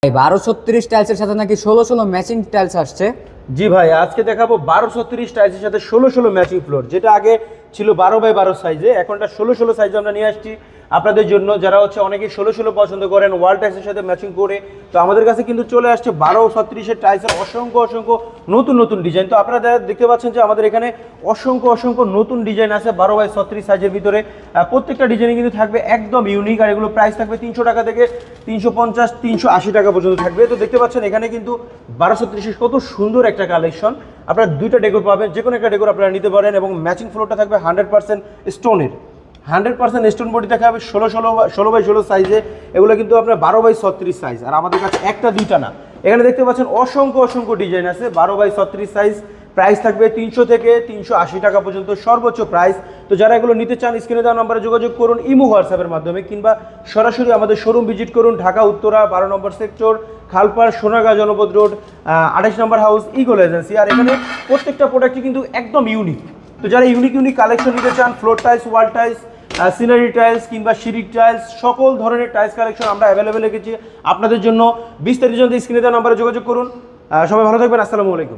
ভাই 1236 টাইলসের সাথে নাকি 16 ম্যাচিং টাইলস আসছে। জি ভাই, আজকে দেখাবো 1236 টাইলসের সাথে 16 ম্যাচিং ফ্লোর, যেটা আগে ছিল 12x12 সাইজে, এখনটা 16 সাইজে আমরা নিয়ে আসছি আপনাদের জন্য। যারা হচ্ছে অনেকেই 16 পছন্দ করেন ওয়াল টাইলসের সাথে ম্যাচিং করে, তো আমাদের কাছে কিন্তু চলে আসছে 1236 টাইলসের অসংখ্য নতুন ডিজাইন। তো আপনারা দেখতে পাচ্ছেন যে আমাদের এখানে অসংখ্য নতুন ডিজাইন আছে 12x36 সাইজের ভিতরে। প্রত্যেকটা ডিজাইনে কিন্তু থাকবে একদম ইউনিক, আর এগুলো প্রাইস থাকবে 300 টাকা থেকে 350 380 টাকা পর্যন্ত থাকবে। তো দেখতে পাচ্ছেন এখানে কিন্তু 1236 কত সুন্দর একটা কালেকশন। আপনারা দুইটা ডেকোর পাবেন, যে কোনো একটা ডেকোর আপনারা নিতে পারেন, এবং ম্যাচিং ফ্লোরটা থাকবে 100% স্টোনের, 100% স্টোন বডি দেখা হবে 16x16 সাইজে। এগুলো কিন্তু আপনার 12x36 সাইজ, আর আমাদের কাছে একটা দুইটা না, এখানে দেখতে পাচ্ছেন অসংখ্য ডিজাইন আছে 12x36 সাইজ। প্রাইস থাকবে 300 থেকে 380 টাকা পর্যন্ত সর্বোচ্চ প্রাইস। তো যারা এগুলো নিতে চান স্ক্রিনে দেওয়া নম্বরে যোগাযোগ করুন ইমো হোয়াটসঅ্যাপের মাধ্যমে, কিংবা সরাসরি আমাদের শোরুম ভিজিট করুন, ঢাকা উত্তরা 12 নম্বর সেক্টর, খালপাড়, সোনাগাঁ জনপদ রোড, 28 নম্বর হাউস, ইগল এজেন্সি। আর এখানে প্রত্যেকটা প্রোডাক্টই কিন্তু একদম ইউনিক। তো যারা ইউনিক কালেকশন নিতে চান, floor tiles, wall tiles, scenery tiles কিংবা সিঁড়ি টাইলস, সকল ধরনের টাইলস কালেকশন আমরা অ্যাভেলেবেল রেখেছি আপনাদের জন্য। বিস্তারিত জানতে স্ক্রিনে দেওয়া নম্বরে যোগাযোগ করুন। সবাই ভালো থাকবেন, আসসালামু আলাইকুম।